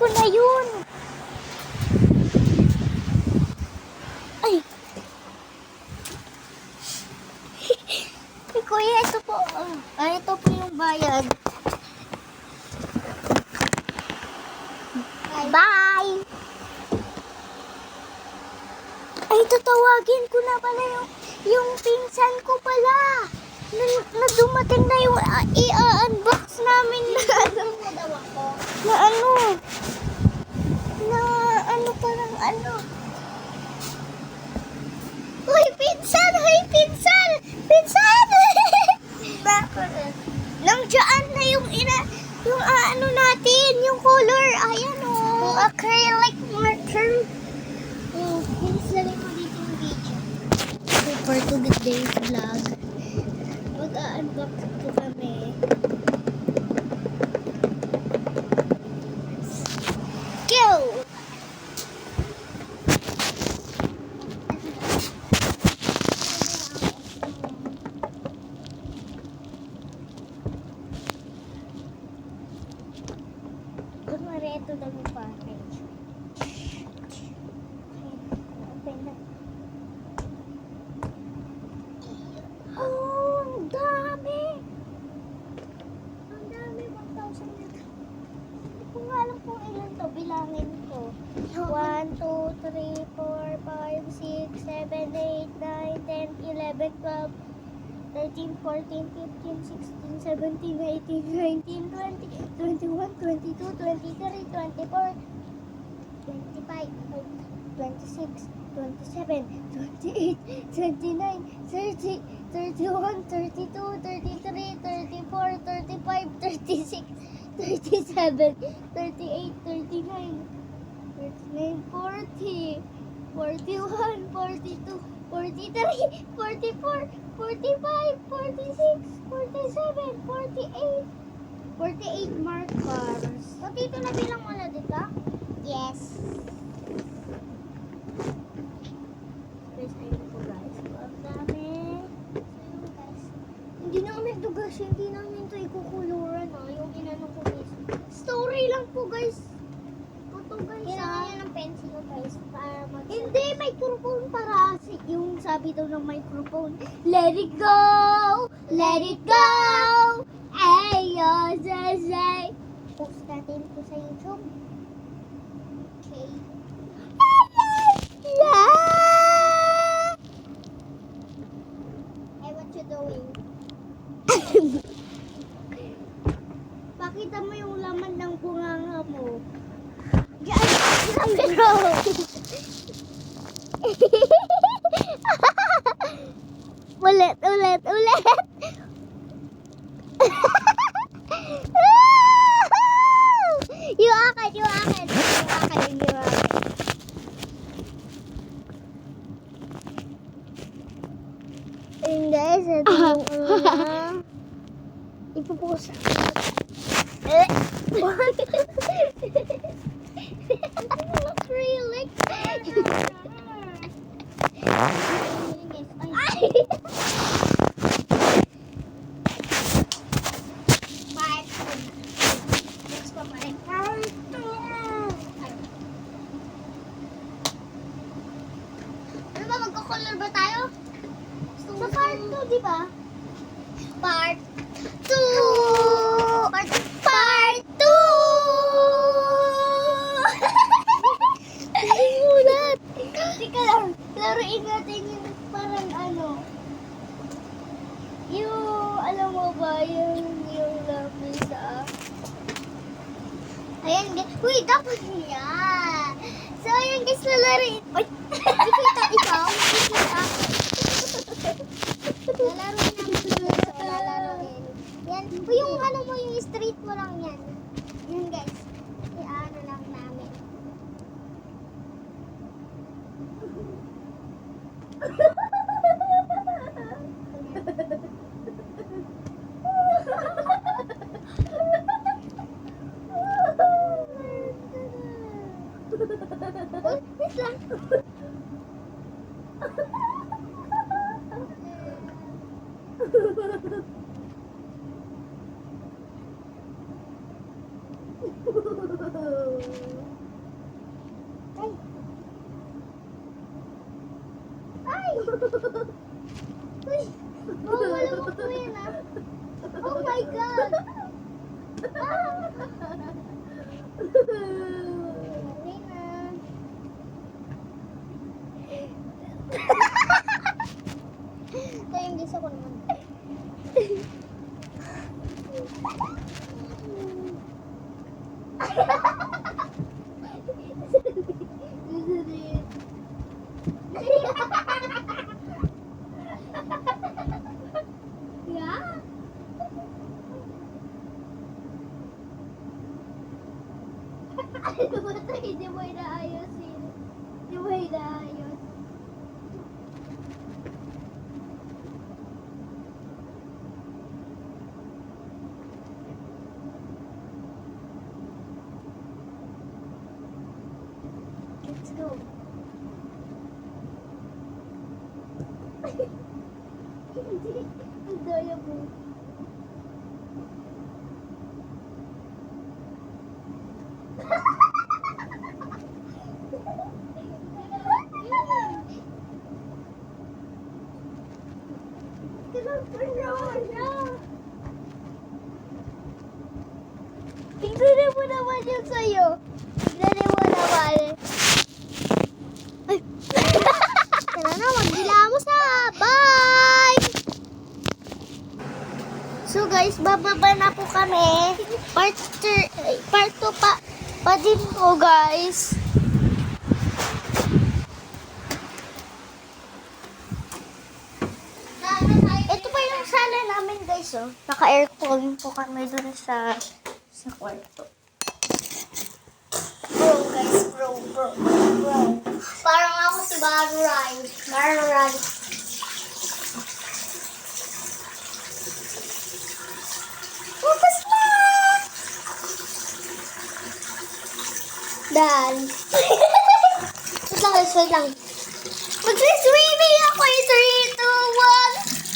ko na yun. Ay. Kuya, ito po. Ito po yung bayad. Bye! Ay, tatawagin ko na pala yung pinsan ko pala. Na dumating na yung i-unbox namin na ano mo daw ako. Na ano parang ano. Hoy, pinsan! Hoy, pinsan! Pinsan! Bakit? Nandiyan na yung ano natin, yung color. Ayan o. Yung acrylic marker. Pinsalin mo dito yung video. For today's vlog. Mag-unbox po kami. Go! Kunwari, ito daw yung package. Open na. Oh, ang dami! Ang dami, 1,000 na. Hindi ko nga alam kung ilan to. Bilangin ko. 1, 2, 3, 4, 5, 6, 7, 8, 9, 10, 11, 12, 13, 14, 15, 16, 17, 18, 19, 20, 21, 22, 23, 24, 25, 26, 27, 28, 29, 30, 31, 32, 33, 34, 35, 36, 37, 38, 39, 40, 41, 42, 43, 44, 45, 46, 47, 48, 48 markers. So, dito na bilang wala dito? Yes. Guys, ayun po guys. Ang dami. So, guys. Hindi namin ito guys. Hindi namin ito ikukuluran yung inano ko guys. Story lang po guys. Ito guys. Kailangan nyo ng pencil guys. Para hindi, microphone para yung sabi daw ng microphone. Let it go! Let it go! Ayo, say. Post natin po sa YouTube. Okay. Hey, what you doing? Pakita mo yung laman ng bunganga mo. Diyan lang bro. Ulit. Yung akin. Ayun guys, ito yung ipupost. Acrylic. Ano ba, magko-color ba tayo? Sa part 2, di ba? Part 2! Part 2! Mulat! Teka lang, laruin natin yung parang ano. Yung, alam mo ba, yung lapis ayan guys. Uy, dapat yan. So, ayan guys, lalaruin. Ay! Ikita ikaw. Lalaruin namin guys. Lalaruin. Yan. Yung ano mo, yung street mo lang yan. Yan guys. I-ano lang namin. Wait lang. Ay! Ay! Uy! Wala mo po yan ah. Oh my God! Ah! Dali na. Ito yung gisa ko naman. Yeah? Ano ba ito? Hindi mo inaayos yun. Hindi mo inaayos. Let's go. Hindi. Ang daya mo. Tignan mo naman yun sa'yo. Tignan mo naman. Ay! Tara na, maghilamos na. Bye! So guys, bababa na po kami. Part 2 pa din po guys. Ito pa yung sala namin guys oh. Naka-aircon po kami dun sa kwarto. Bro guys, bro. Parang ako si Baruray. Bukas na! Dan. Wait lang. Mag-swimming ako in 3, 2, 1.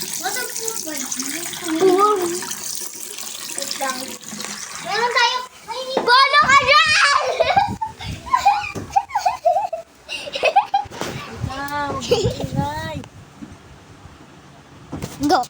Wow. Wait lang. Meron tayo. Bolo ka dyan! Go.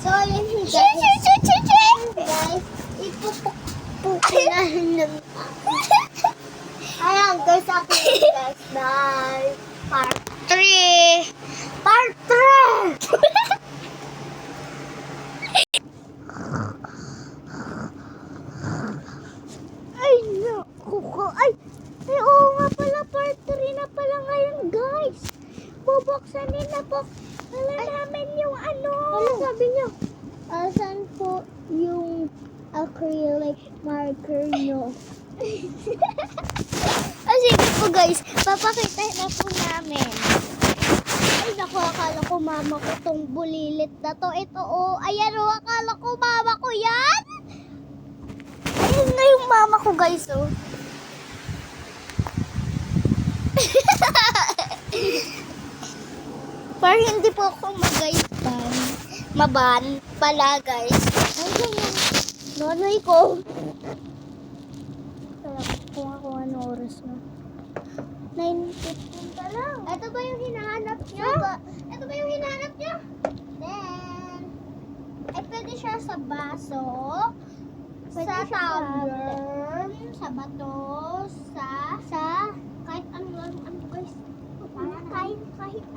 So, yun guys, ipupukpukin na ayan guys, ako guys, bye. Part 3. Ay, naku ko. Ay, oo nga pala, part 3 na pala ngayon guys. Bubuksanin na po. Wala namin yung ano. Ano sabi niyo? Saan po yung acrylic marker nyo? Sige po guys, papakita na po namin. Ay naku, akala ko mama ko tong bulilit na to. Ito oh, ayan oh, akala ko mama ko yan. Ayun na yung mama ko guys oh. Para hindi po ako maban pala guys. Ayun yung nanay ko. Kung ako ano oras na. 9:15 pa lang. Ito ba yung hinahanap niyo? Ito ba yung hinahanap niyo? Then, ay pwede siya sa baso, pwede sa tumbler, sa bato, sa kahit ano guys. Kahit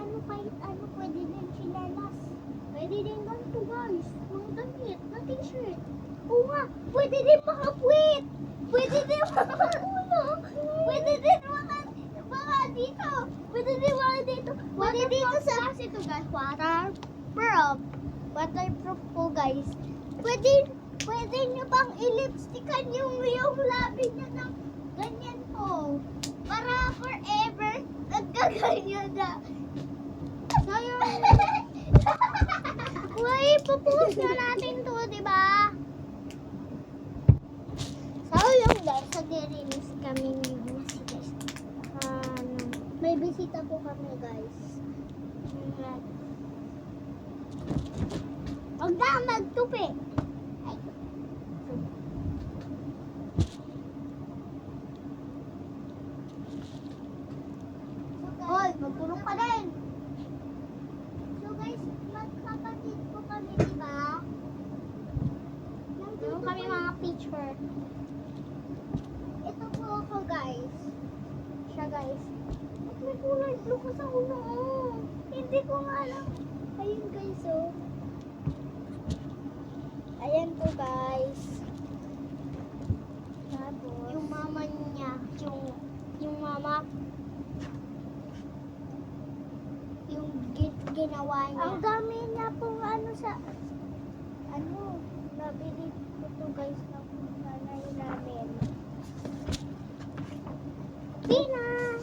ano, pwede din chinelas. Pwede din ganito guys. Mga damit, na t-shirt. Oo nga, pwede din mga puwit. Pwede din mga ulo. Pwede din mga dito. Pwede din mga dito. Pwede dito sa ito guys. Waterproof po guys. Pwede nyo bang i-lipstickan yung labi nyo ng ganyan po. Para forever nagkaganyan na. So yung wait, pupush na natin to, di ba? bisita po kami, guys. Huwag na magtupi. Ay. Hoy, magtulong ka din. So guys, magkapatid po kami, di ba? Nandito kami mga picture. Ito po ako, guys. Siya, guys. At may kulay blue ko sa ulo. Oh. Hindi ko nga alam. Ayun, guys, oh. Ayan po, guys. Tapos, yung mama niya, yung mama, yung ginawa niya. Ang dami niya pong nabili ko to, guys, ng nanay namin. Tina!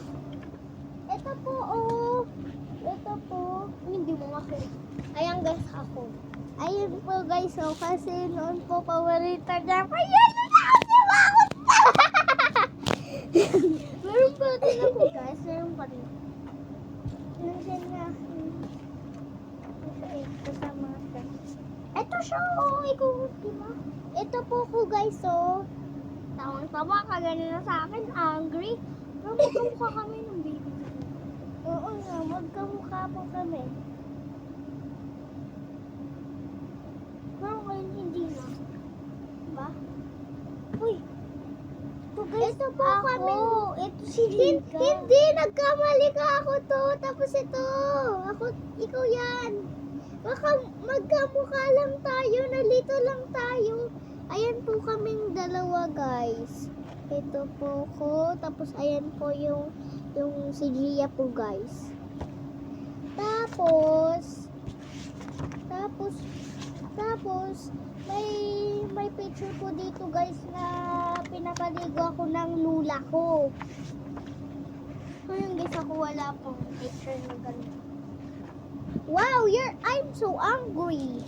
Ito po, oh. Ito po. Hindi mo makita. Ayan, guys, ako. Ayun po, guys, oh. Kasi noon po, paborito niya. Ayan na ako! Meron pa din ako, guys. Meron pa din. Nandiyan na. Kasama ka. Ito siya, oh. Ikaw, di ba? Ito po ko, guys, oh. Tawang-tawa ka, ganun na sa akin. Angry. Pero magkamukha kami ng baby. Oo nga, magkamukha po kami. Pero ngayon hindi na. Diba? Uy! Ito po kami. Ito si Lika. Hindi, nagkamali ka ako to. Tapos ito. Ikaw yan. Baka magkamukha lang tayo. Nalito lang tayo. Ayan po kaming dalawa, guys. Ito po ko. Tapos ayan po yung si Gia po, guys. Tapos may picture po dito, guys, na pinapaligo ako ng lula ko. Ayun, guys, ako wala pong picture na ganito. Wow, I'm so angry.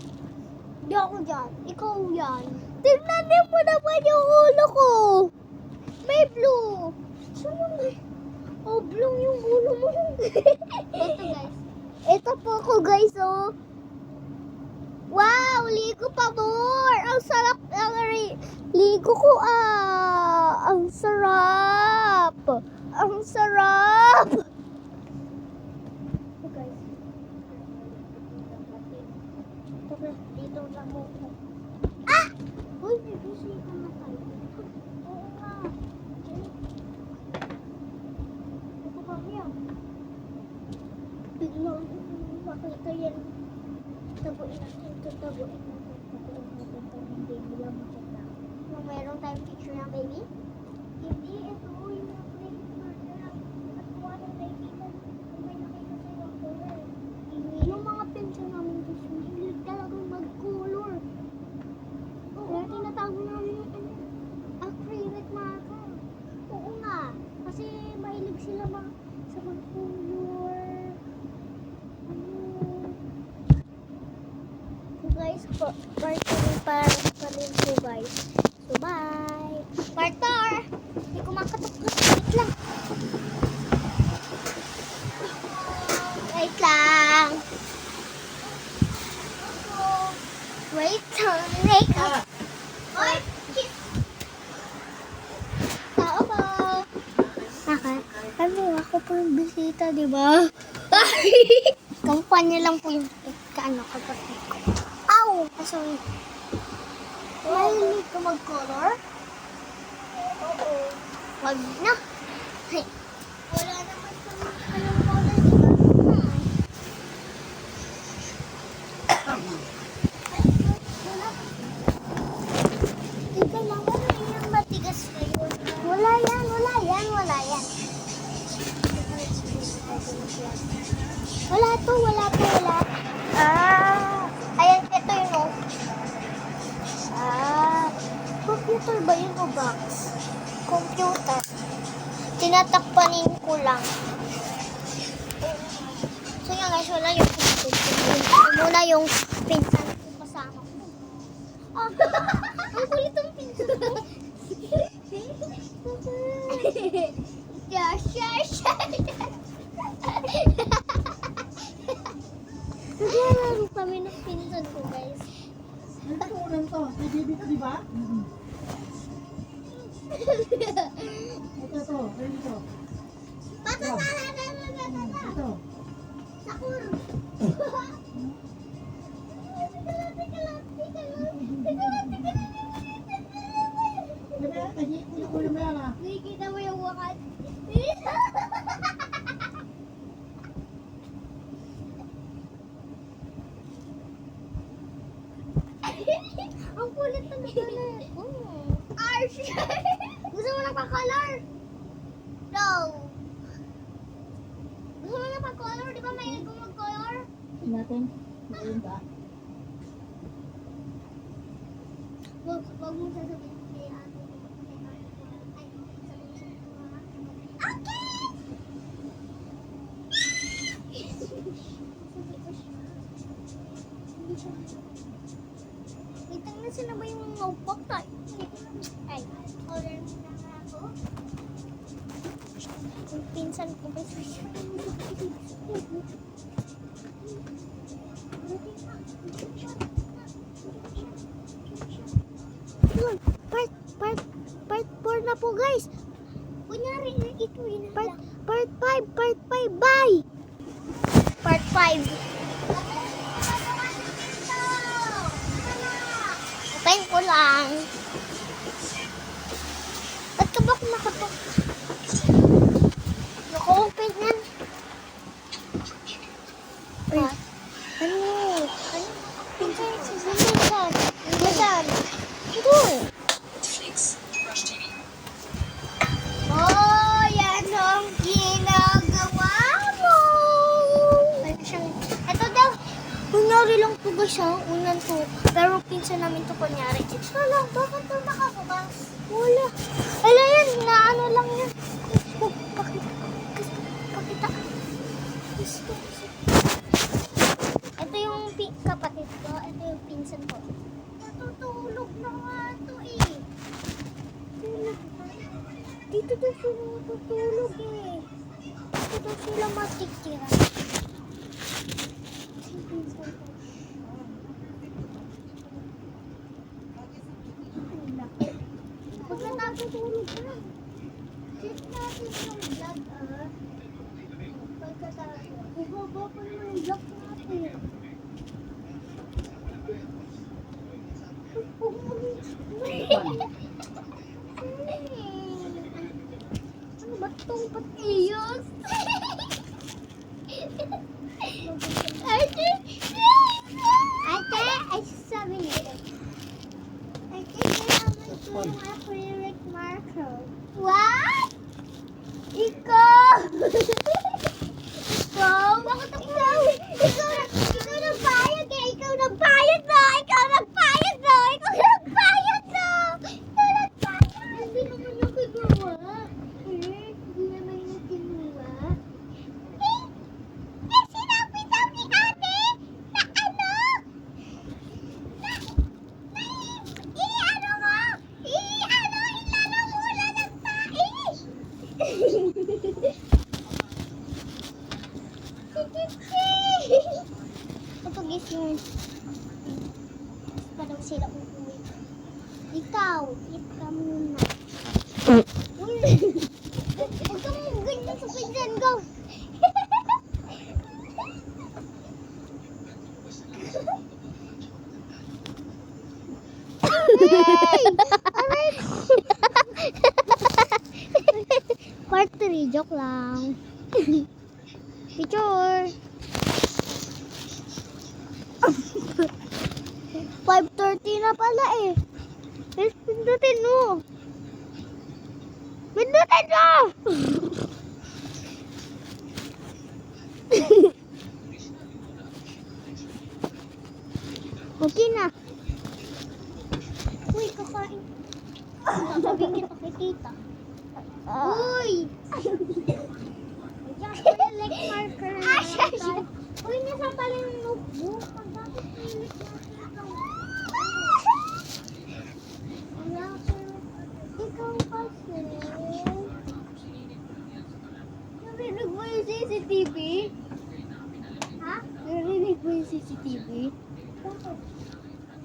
Hindi ako dyan. Ikaw yan. Tignan mo naman yung ulo ko. May blue. Saan may? Oh, blue yung ulo mo. Ito, guys. Ito po ako, guys, oh. Wow, ligo pa more. Ang sarap. Ligo ko, Ang sarap. Ang sarap. Oh, guys. Dito lang mo. Uy, may bisita na tayo. Oo nga. Ito kami, biglang makita yan. Tabuin natin ito. Tabuin natin ng baby lang makita. Kung meron tayong picture ng baby? Hindi, ito yung plate marker lang. At kung anong nakikita, kung may nakita sa'yo ang color. Yung mga pencil namin gusto, hindi talagang mag-color. Kaya tinatawag namin yung acrylic marker. Oo nga. Kasi mahilig sila sa mag-color. So guys, part 2 pa rin po, guys. So bye! Part 4! Hindi ko makatok-katok lang. Wait lang. Wait lang. Oy! Tao po. Ano, ako po yung bisita, di ba? Kampanya lang po yung kapatid ko. Ow! Sorry. Mahilig ka mag-color? Oo. Wag na. Hey. Wala naman kami anong color, di ba? Ika lang, wala yan. Matigas kayo. Wala yan. Wala. Ayan, ito yun, oh. Computer ba yun o box? Computer. Tinatakpanin ko lang. So yan, guys, wala yung computer. Muna yung pinsan ko kasama ko. Ang kulit ang pinsan ko. Naglalaro kami ng pinsan ko, guys. Ito ulan to. May baby ka, di ba? Ito to. Ayun ito. Ito. Sakur! Ulam na yan ah. Nakikita mo yung wakas. Ang kulit na nagkalat. Arsh! Gusto mo nagpa-color? No! Gusto mo nagpa-color? Di ba may kung mag-color? Tingnan natin. Ayun ka. Wag mo sasabihin kay ate. Ay, sabihin ko ha. Okay! Itang na sila ba yung notebook tayo? Ay, order mo na nga ako. Yung pinsan ko ba siya? Yun, part 4 na po guys. Kunyari, ito yun. Part 5, bye! Part 5. Open ko lang. Ba't ka ba kumakatok? Naka-open yan. Ay, ano? Pinsan, pinsan. Pinsan. Doon. Oh, yan ang ginagawa mo. Ito daw. Kunyari lang to guys ha, unan to. Pero pinsan namin to kunyari. Ito lang, bakit to nakakabas? Wala. Ala yan, naano lang yan. Pakita. Gusto. Ito yung kapatid ko, ito yung pinsan ko. Natutulog na nga to eh. Dito daw sila matutulog eh. Dito daw sila matitira. Huwag na natutulog na. Check natin yung vlog ah. Pagkatapos. Bubaba pa yung vlog natin. Ano ba itong patiyos? Ate, ay sabi niya. Ate, kailangan ko yung acrylic marker. What? Ikaw! Ikaw? Bakit ako? Ikaw nagbayad eh! Ikaw nagbayad na! Ikaw nagbayad na! Ikaw nagbayad na! Ikaw nagbayad! Hindi naman yung kinuha. Hindi naman yung kinuha. Sinabi daw ni ate na ano? Ilalo mo lang ng tae! Ito guys yung parang sila uuwi. Ikaw, eat ka muna. Uy! Huwag ka mong ganyan sa pinsan ko. Hey! Aray! Part 3, joke lang. Picture! 5:30 na pala eh. Let's pindutin mo. Pindutin mo! Okay na. Uy, kakain. Sasabihin kita kay tita. Uy! Like marker na. Uy, nasa pala yung notebook. Ang bakit pilit natin ito? Ikaw kasi. Narinig mo yung CCTV? Ha? Narinig mo yung CCTV? CCTV?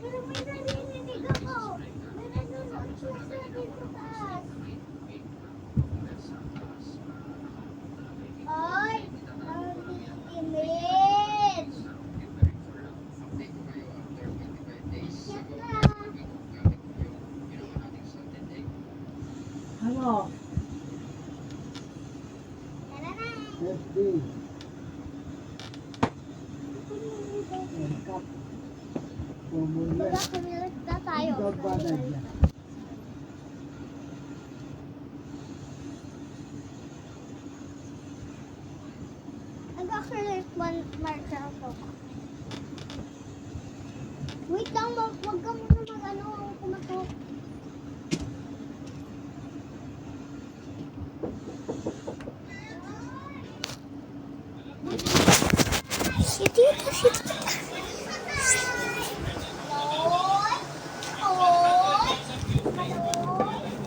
Pero may narinig ako. May nanonood siya sa dito taas. Ay! Ang image! Yan na! Ano? Tara na! FB. Cup. Formula. Mag-accumulate na tayo. Dagbagan yan. Mag-accumulate marker ako. Wait lang, wag ka muna mag-ano, kumatok. Si Tita, si Tita.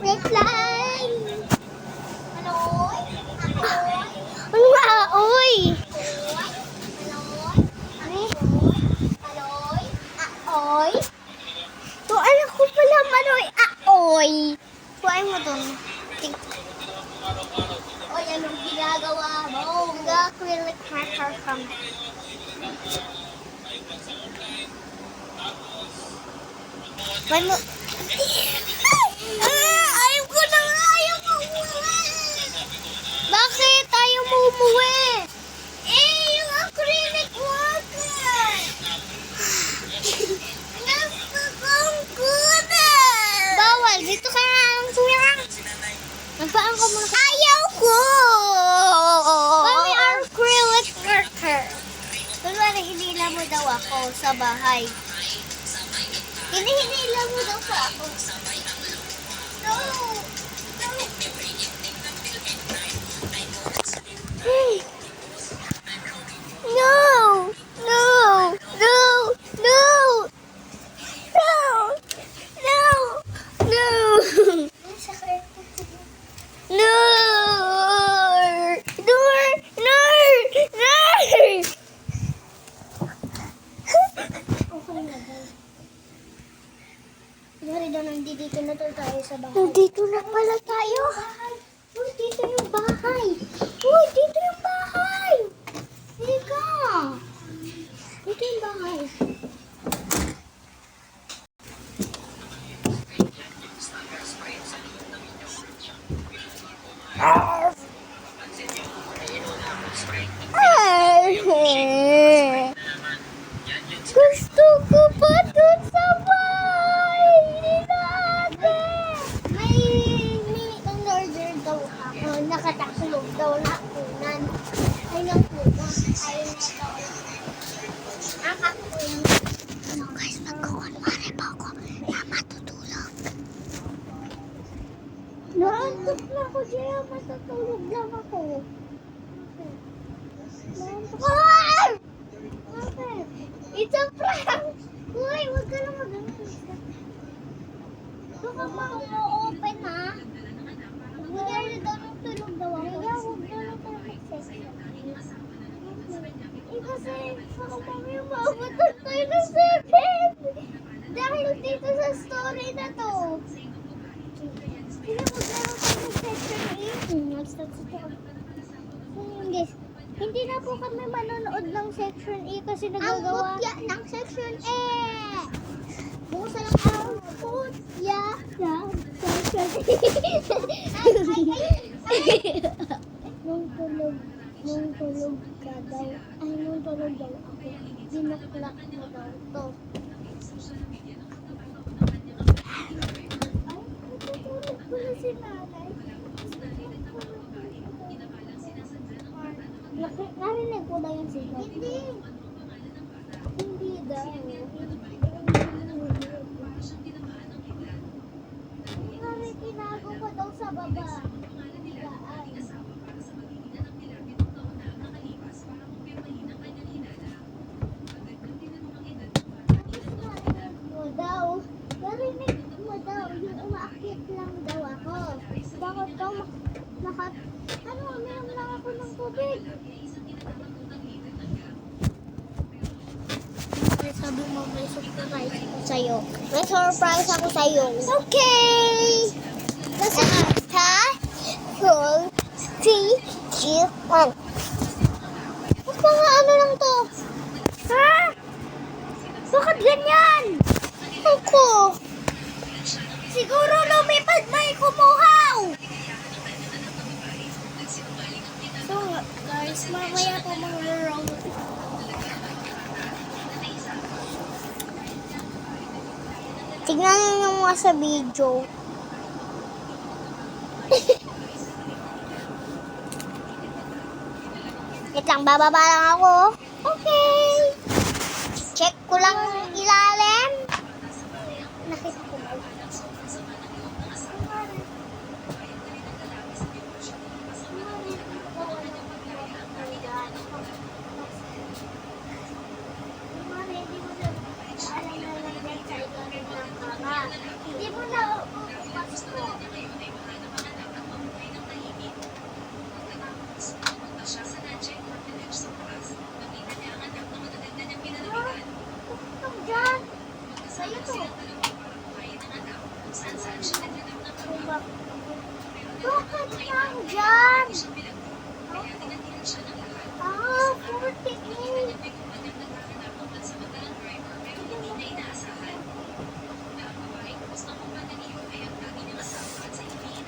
Wait lang. Ano nga, oy? Aoy? So, anak ko pala manoy, aoy. Suway mo dun. Oy, anong ginagawa mo? Nag-acrylic marker kami. Suway mo. Ayaw ko na nga, ayaw mo umuwi. Bakit? Ayaw mo umuwi. Yung acrylic marker. Gusto kong kunin. Bawal. Dito ka na ang tumira. Nagpaan ka muna. Ayaw ko. Kami acrylic marker. Kunwari, hinila mo daw ako sa bahay. Hinihila mo daw pa ako. No. No. No. No. No. No. No. No. No. Nur. Nur. Nur. Okay na ba? Yari daw, nandito na tayo sa bahay. Nandito na pala tayo. Uy, dito yung bahay. Uy, dito yung bahay. Ika. Dito yung bahay. Gusto ko pa dun sa bahay natin. May order daw ako. Nakatakulog daw na kunan. Ay, ng kunan. Ay, nakakunan. So guys, magkukunwari pa ako na matutulog. Naantok na ako, Jaya. Matutulog lang ako. Naantok ako. Bakit? It's a prank! Uy, wag ka lang mag-anos. Baka ma-open ha? Nagyari daw ng tulog daw ako. Kaya huwag na lang tayo mag-session. Kasi baka mamaya maabutan tayo ng 7. Dahil dito sa story na to. Kaya huwag na lang tayo mag-session 8. Nag-start sa to. Guys, hindi na po kami manonood ng Section E kasi nagagawa... Ang butya ng Section E! Bukusan ang ang butya ng Section E! Nung tulog ka daw, nung tulog daw ako, dinuklak mo daw to. Ay, natutulog pala si nanay. Narinig ko daw yung sigaw. Hindi. Hindi daw. Nari, tinago ko daw sa baba. Narinig mo daw, yung umaakyat lang daw ako. Bakit daw ano, meron lang ako ng tubig. Baby mo, may surprise ako sa'yo. May surprise ako sa'yo. Okay! Nasa ha? 4, 3, 2, 1. Mga ano lang to? Ha? Bakit ganyan? Ako. Siguro lumipad may kumuhaw. So guys, mamaya po mag-roll. Tignan niyo mga sa video. Wait lang, bababa lang ako. Okay. Check ko lang yung ilalim. Nakita ko ba? Hindi mo na upas ko. Diyan. Sa'yo to. Bakit lang dyan? Ah, 48.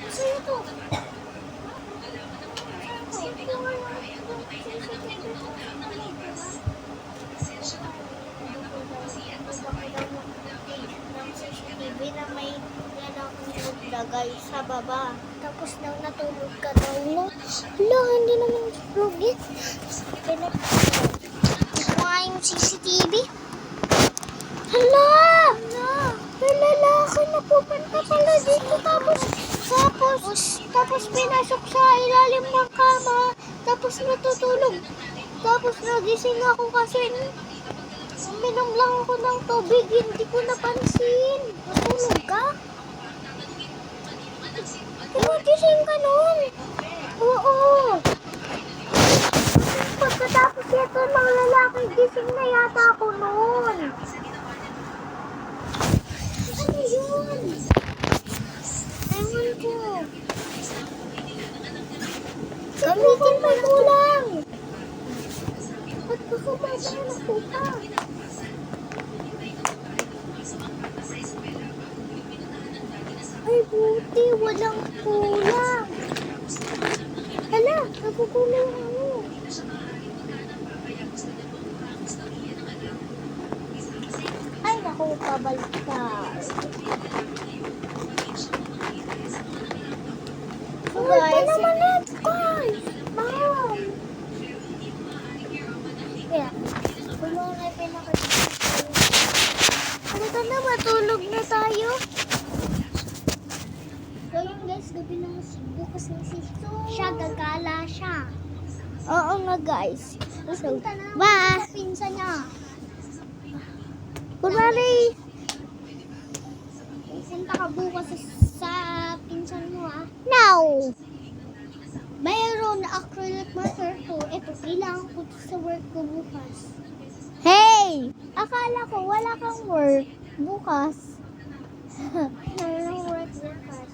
Sa'yo to. CCTV na may yan akong naglagay sa baba. Tapos daw natulog ka daw. Hala, hindi naman lugit. Ikuha yung CCTV. Hala! May lalaki na pupunta pala dito. Tapos pinasok sa ilalim ng kama. Tapos natutulog. Tapos nagising ako kasi uminom lang ako ng tubig, hindi ko napansin. Natulog ka? Gising ka nun. Oo. Pagkatapos ito ng lalaki, gising na yata ako nun. Ano yun? Ewan ko. Gamitin mo kulang. Ba't baka mabaya na po ka? Ay, buti. Walang kulang. Hala, napukulang ako. Ay, naku, pabaliktad. So guys, naman net, guys. Mom. Kaya, kulong na pinakita. Halika na, matulog na tayo. So yun guys, gabi na bukas na si siya, gagala siya. Oo nga guys. So, ba? Pinsan niya. Kunwari, pupunta ka bukas sa pinsan mo No! Mayroon acrylic marker ko. Ito, kailangan ko sa work ko bukas. Hey! Akala ko wala kang work bukas. Walang work bukas.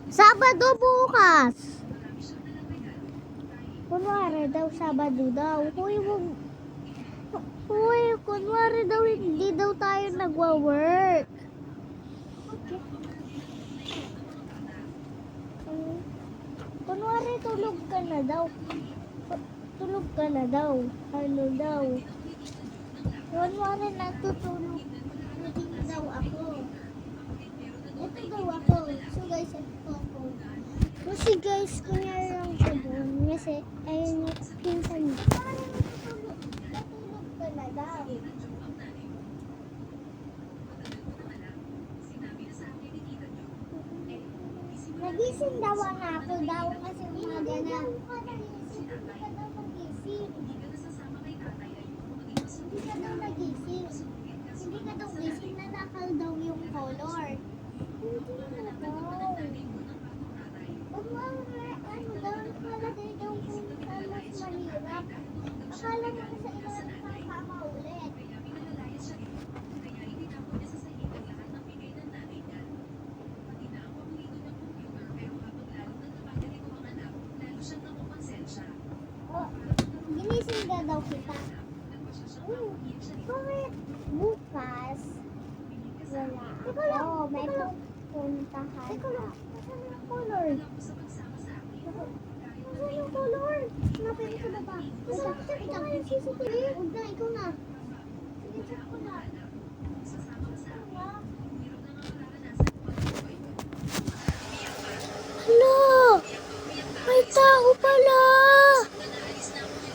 Sabado bukas. Kunwari daw, Sabado daw. Uy, kunwari daw, hindi daw tayo nagwa-work. Okay. Kunwari, tulog ka na daw. Tulog ka na daw. Ano daw? Kunwari, natutulog na din daw ako. Ito daw ako. So guys, ito ako. Kasi guys, kunyari lang siya doon. Kasi, ayun yung pinsan niya. Natutulog ka na daw. Nagising daw ang ako daw kasi umaga na. Hindi ka daw nagising. Hindi ka daw nagising. Hindi ka daw gising, nanakal daw yung color. Hindi na daw. Pag ano daw, nakalagay daw kung saan mas mahirap. Akala mo sa ilalim ng kama ulit. Bakit? Bukas, wala ako. May pupuntahan ako. Nasaan yung color? Nasaan yung color? Hanapin ko sa baba. Check ko nga yung CCTV. Huwag na, ikaw na. Sige, check ko na. Hala! May tao pala!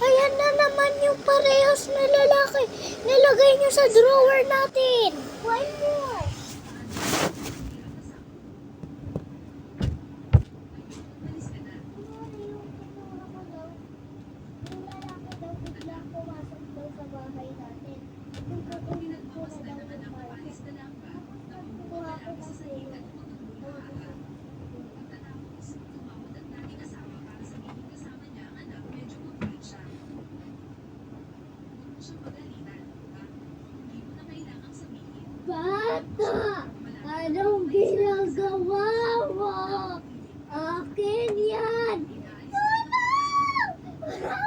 Ayan na naman yung parehas na lalaki. Nilagay niyo sa drawer natin. Why more? Yung lalaki daw bigla pumasok daw sa bahay natin. Yung katulad ko na daw yung bahay. Kuha ko kasi yun. Bata! Anong ginagawa mo? Akin yan! Tulong! Tulong! Tulong!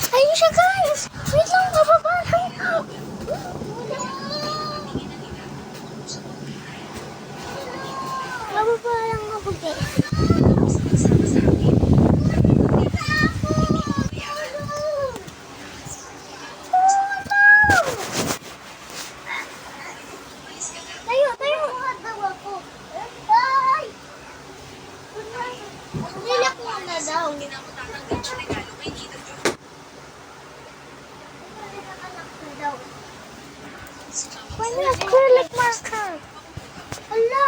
Ayun siya, guys! Wait lang, bababa lang! Bababa lang ako, guys. Tayo, tayo! Daw ako. Ay! Nilak mo na daw. Why not acrylic marker? Hala!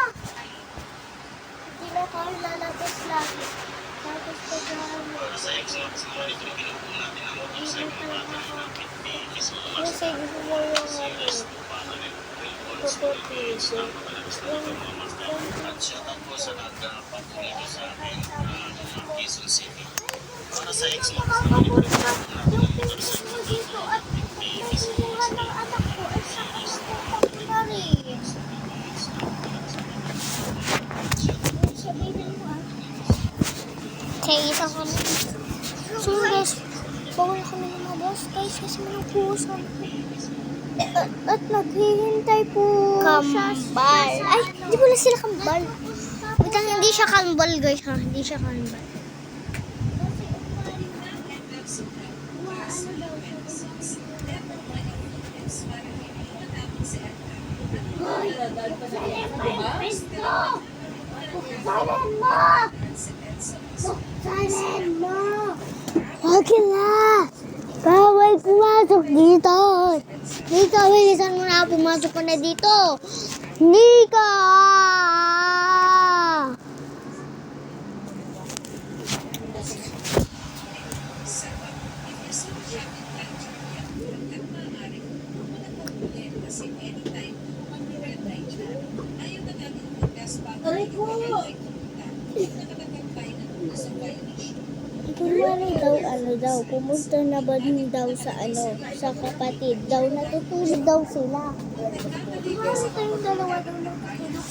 Hindi na ako lalabas lagi. Tapos pag-aaral. Kasi gusto mo yung At shoutout po sa nagpapakita sa akin Quezon City. Para sa ex-mo, yung pinsan mo dito at nakuha ng anak ko ay sa kapitari. Sabihin mo ah. Kaya isa kami. So guys, bawal kami lumabas guys kasi manangkusan. At naghihintay po kambal. Ay, hindi pala sila kambal. Butang hindi siya kambal guys ha. Hindi siya kambal. Buksanan mo! Buksanan mo! Huwag na! Bawal pumasok dito! Dito, bilisan mo na. Pumasok ko na dito! Nika! Kunwari daw, pumunta na ba din daw sa sa kapatid daw, natutulog daw sila. Kunwari tayong dalawa daw natutulog.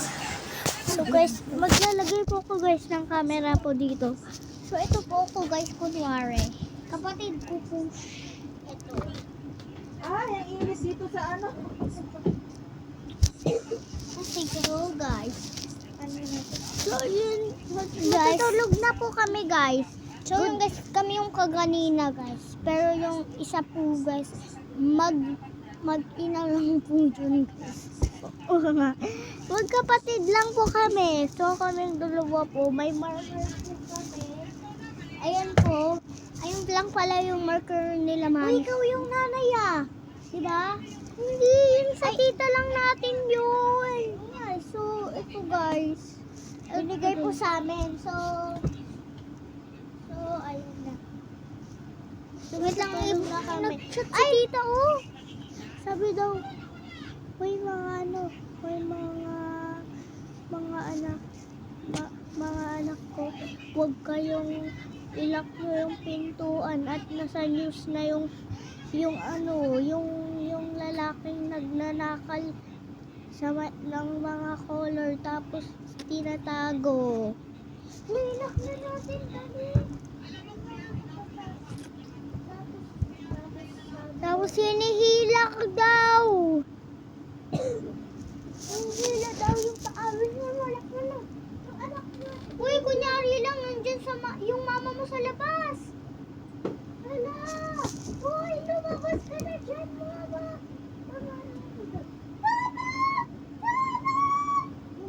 So guys, maglalagay po ako guys ng camera po dito. So ito po ako guys, kunwari. Kapatid ko po. Ito. Ay, ang init dito sa ano. Kasi ko guys. So yun, matutulog na po kami guys. So yung guys, kami yung kaganina guys. Pero yung isa po guys, mag-ina lang po yun guys. Oo nga. Magkapatid lang po kami. So kaming dalawa po, may marker po kami. Ayan po. Ayun lang pala yung marker nila mami. Ikaw yung nanay ah. Diba? Hindi, yun sa tita lang natin yun. Yeah, so ito guys. Binigay po sa amin. So ayun na. Wait lang, nag-chat si tita, oh. Sabi daw, may mga ano, may mga anak, mga anak ko, huwag kayong ilak nyo yung pintuan at nasa news na yung lalaking nagnanakal ng mga color tapos tinatago. Nilak na natin kami. Tapos hinihilak daw. Hinihila daw yung paawin mo. Wala ka na. Yung anak mo. Uy, kunyari lang nandyan yung mama mo sa labas. Hala. Uy, lumabas ka na dyan, mama. Mama. Mama! Mama!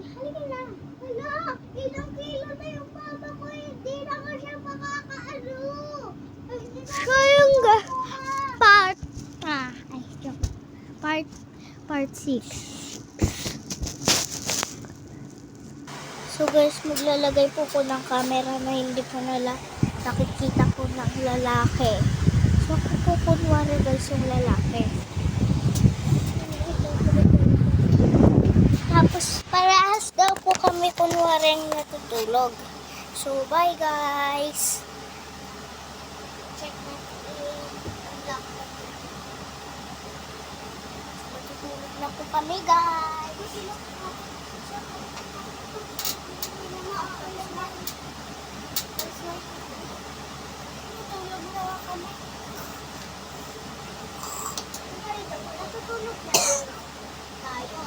Halika na. Hala, ilang kilo na yung mama ko. Hindi na ko siya makakaano. Siya yung part 6. So guys, maglalagay po ko ng camera na hindi po nakikita po ng lalaki. So ako po kunwari guys yung lalaki. Tapos parehas daw po kami kunwari natutulog. So bye guys. Check natin ang lock. Matutulog na po kami guys. Natutulog na kami. Natutulog na tayo.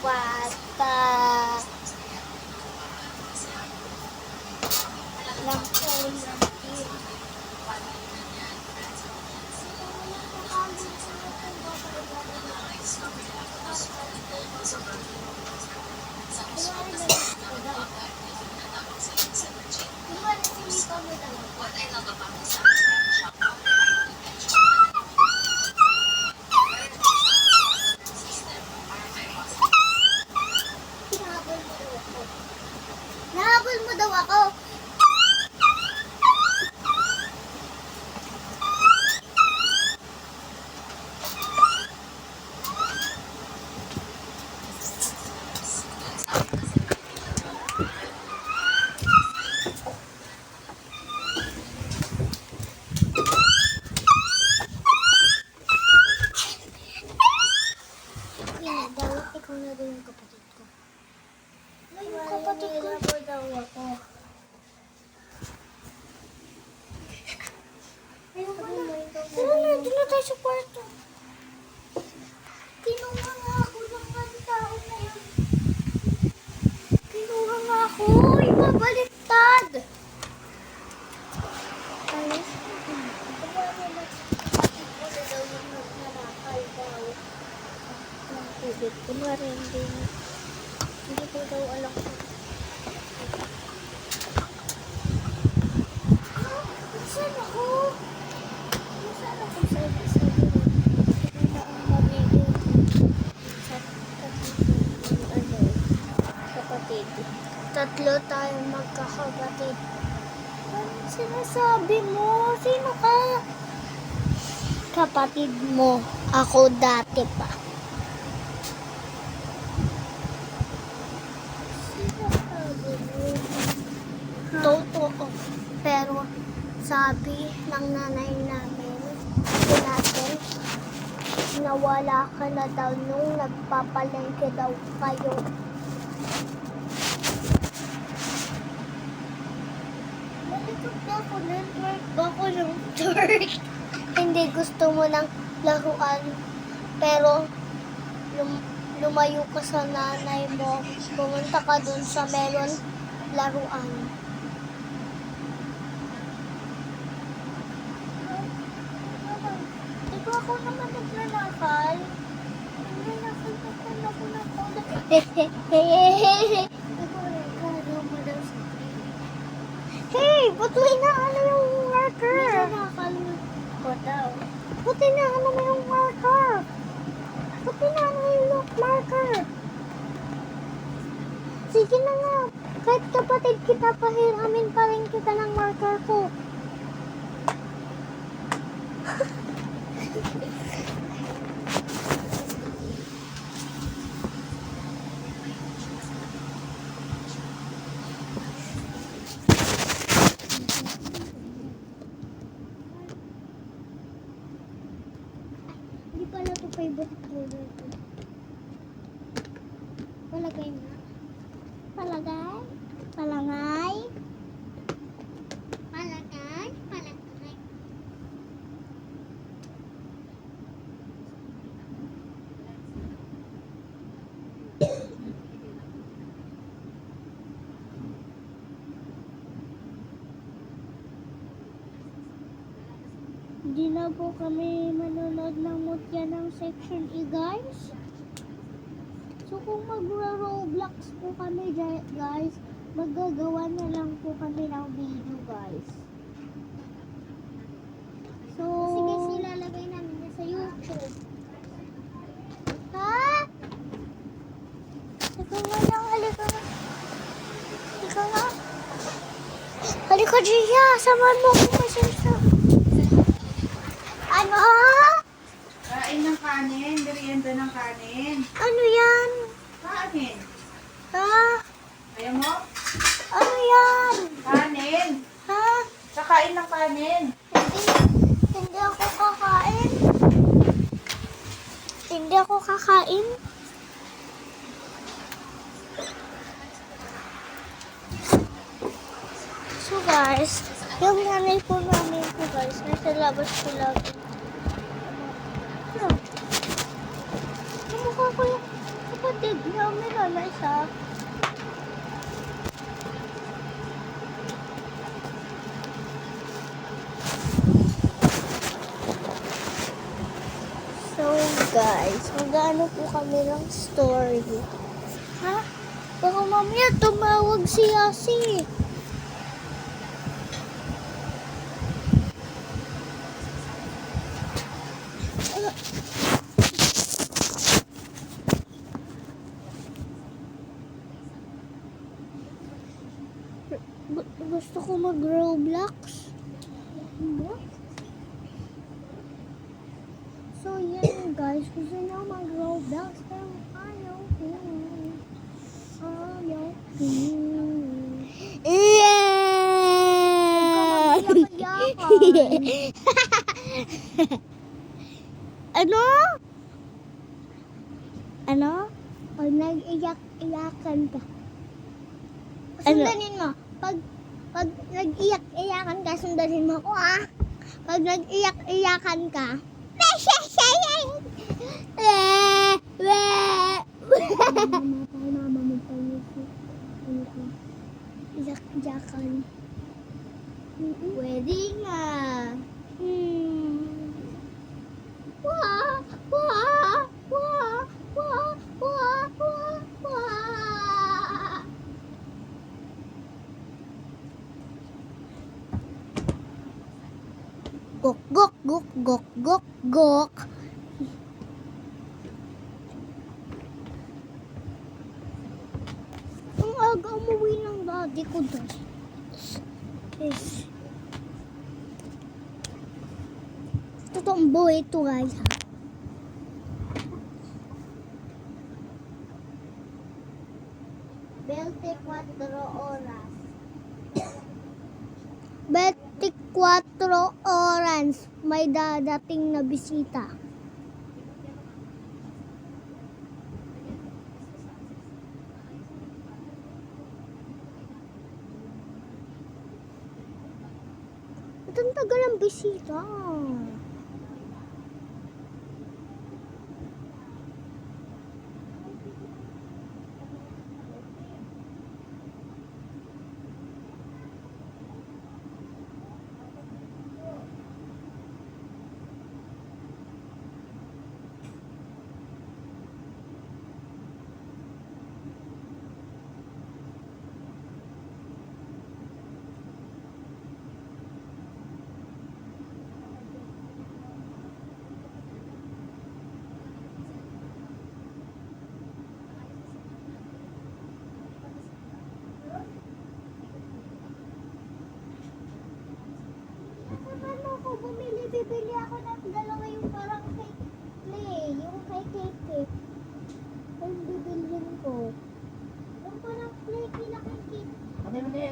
Bata lang nahabol mo daw ako. Ikaw na daw yung kapatid ko. Yung kapatid ko daw ako. Tara na, doon na tayo sa kwarto. Kinuha nga ako ng tao na yun. Kinuha nga ako. Ibabaliktad. Ayos. Kunwari hindi ko daw alam kung saan ako? Saan ako sa hindi na ang magiging sa kapatid. Tatlo tayo magkakapatid. Anong sinasabi mo? Sino ka? Kapatid mo. Ako dati pa. Totoo. Pero sabi ng nanay namin nawala ka na daw nung nagpapalengke daw kayo. Malikot na ako, network ba ako ng turk? Hindi gusto mo ng laruan, pero lumayo ka sa nanay mo, pumunta ka dun sa meron laruan. Diba ako naman Hey, ba't may naano yung marker? Nakakalimutan daw. Ba't inaano mo yung marker? Ba't inaano mo yung marker? Sige na nga. Kahit kapatid kita, pahiramin pa rin kita ng marker ko. Hindi pala ito favorite color ko. Palagay na. Palagay. Palagay. Palagay. Palagay. Hindi na po kami manonood ng mutya ng section E, guys. So kung magra-Roblox po kami, guys, magagawa na lang po kami ng video, guys. So, sige, silalagay namin na sa YouTube. Ha? Halika nga lang, halika nga. Halika nga. Halika, Gia, samahan mo ako kasi sa... Ano? Kain ng kanin, merienda ng kanin. Ano yan? Kanin. Ha? Ayaw mo? Ano yan? Kanin. Ha? Kakain ng kanin. Hindi ako kakain. Hindi ako kakain. So guys, yung nanay po namin po guys, nasa labas po lagi. Ano? Kamukha ko yung kapatid niya, may nanay siya. So guys, mag-ano po kami ng story. Ha? Baka mamaya tumawag si Yasi. Gusto ko mag-Roblox. So yan guys, gusto niyo mag-Roblox pero ayaw ko. Ayaw ko. Ano? Ano? Pag nag-iyak-iyakan ka. Sundanin mo. Pag nag-iyak-iyakan ka, sundanin mo ako ah. Pag nag-iyak-iyakan ka, iyak-iyakan. Pwede nga. Wah, wah, wah, wah, wah, wah, wah. Gok, gok, gok, gok, gok, gok. Ang aga umuwi ng daddy ko doon. Yes. Totoong buhay ito guys ha. oras. 24 oras may dadating na bisita. Ba't ang tagal ang bisita?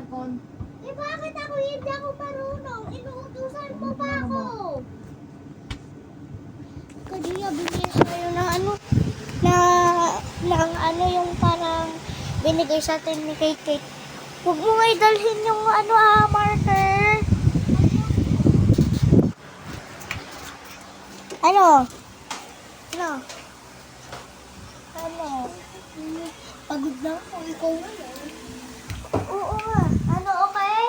cellphone. Eh bakit ako hindi ako marunong? Inuutusan mo pa ako. Kaya bigyan tayo ng ano, ng ano yung parang binigay sa atin ni Kate. Huwag mo nga idalhin yung ano marker. Ano? Ano? Ano? Pagod na ako. Ikaw na lang. Oo nga. Ano, okay?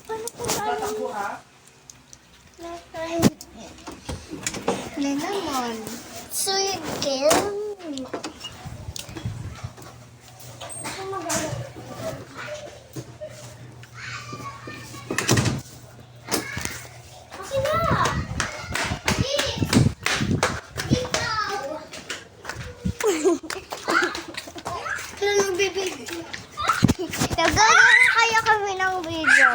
Paano po ano? Naman. Sweet game. Kasi na. Ano bibig? Nagano kaya kami ng video.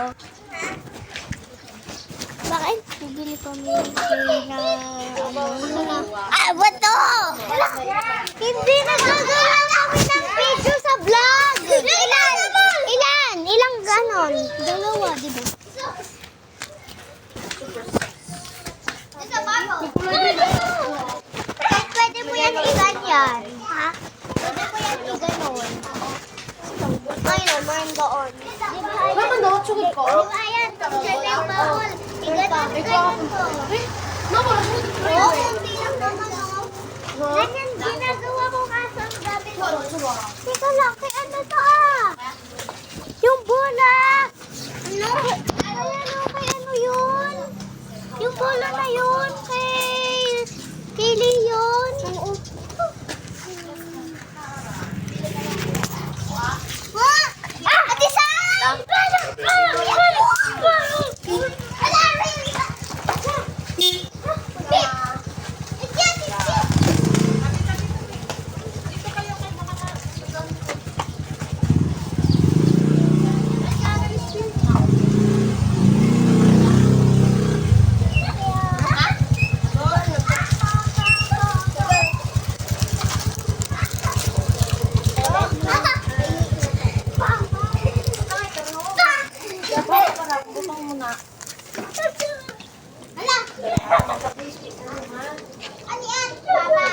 Bakit? Bibili kami na what to? Hindi nagagalaw kami ng video sa vlog. Ilang ganon? Dalawa, di ba? Pwede mo yan i-ganyan. Ha? Pwede mo yan i-ganon. Ayun, man doon. Mama, no, tsukid ko. Di ba yan? Sabi ang bawal. I-ganon ko. Mama, Oo, hindi lang naman ako. Ganyan ginagawa ko kaso ang gabi ko. Teka lang, kay ano to Yung bola! Ano? Ayan o, kay ano yun? Yung bola na yun, kay Leon. Oo. Ate Sam! Ano yan, Papa?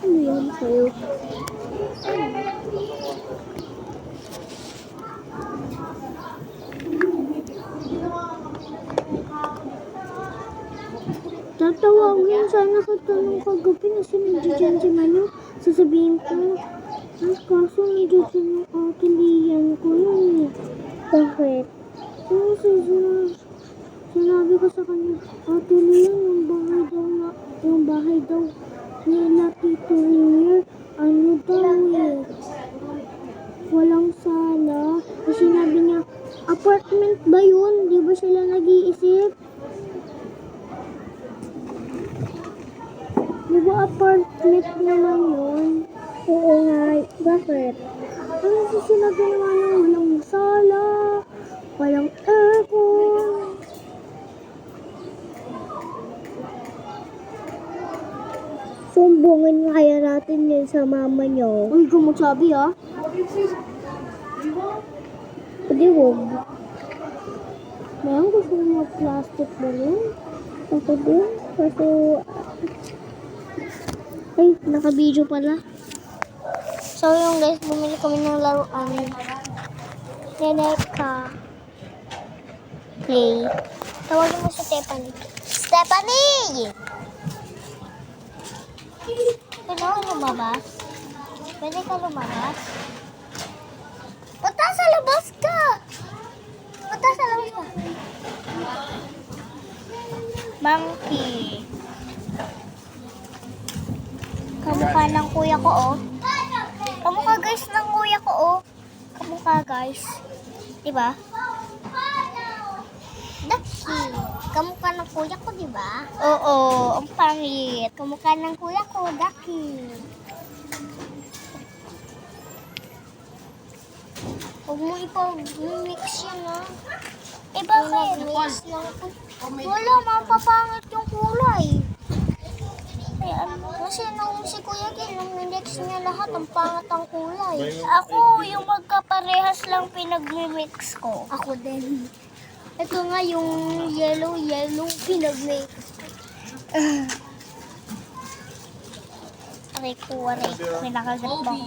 Ano yan sa'yo? Tatawagin sana kita nung kagabi na sinadyan si Manu. Sasabihin ko, kaso nandiyan siya ng atilian ko yun. Bakit? Sinabi ko sa kanya, atilian yung bahay daw nila Tito Ringer, ano daw walang sala. Kasi sinabi niya, apartment ba yun? Di ba sila nag-iisip? Di ba apartment naman yun? Oo nga. Bakit? Ano kasi sinabi naman na walang sala, walang aircon. Sumbungin kaya natin yun sa mama niyo. Uy, kumusabi Pwede huwag. Mayroon gusto mo plastic ba yun? Kasi din. Kasi... Ay, naka-video pala. So yung guys, bumili kami ng laruan. Neneka. Play. Tawagin mo si Stephanie. Stephanie! Pwede ka lumabas? Pwede ka lumabas? Punta sa labas ka! Punta sa labas ka. Monkey. Kamukha ng kuya ko, oh. Kamukha guys ng kuya ko, oh. Kamukha guys. Diba? Ducky. Kamukha ng kuya ko, diba? Oo, ang pangit. Kamukha ng kuya ko, Ducky. Huwag mo ipag-mix yan, ha? Eh, bakit? Mix lang po. Wala, mapapangit yung kulay. Ay, kasi nung si Kuya Gil, nung minix niya lahat, ang pangat ang kulay. Ako, yung magkaparehas lang pinag-mix ko. Ako din. Ito nga yung yellow pinag-mix. Aray ko. Pinakagat ba ko?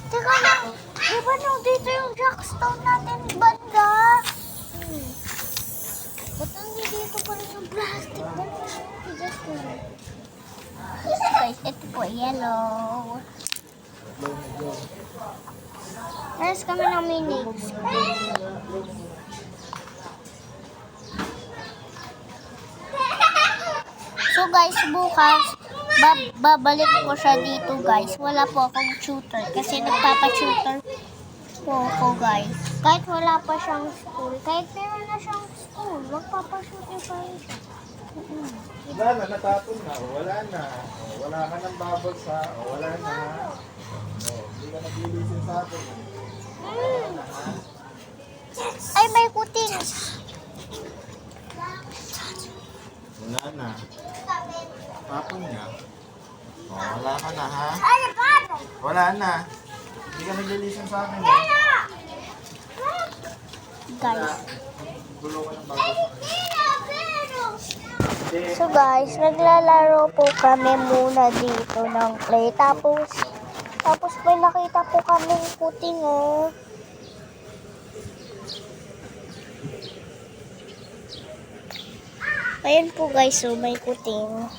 Teka lang. Di ba nung dito yung jackstone natin, banda? Ba't dito pa rin yung plastic? Guys, ito po, yellow. Meron kami ng minix. So guys, bukas, babalik ko siya dito guys. Wala po akong tutor kasi nagpapa-tutor po ako guys. Kahit wala pa siyang school, kahit meron na siyang school, magpapa-tutor pa rin siya. Wala na, natapon na. O, wala na. O, wala ka ng bubbles ha. O, wala na. O, hindi ka naglilisin sa akin. Ay, may kuting. Wala na. Tapon niya. O, wala ka na ha. Wala na. Hindi ka naglilisin sa akin. Guys. Gulo ka ng bubbles. So guys, naglalaro po kami muna dito ng play. Tapos may nakita po kaming kuting, oh. Ayan po guys, so may kuting.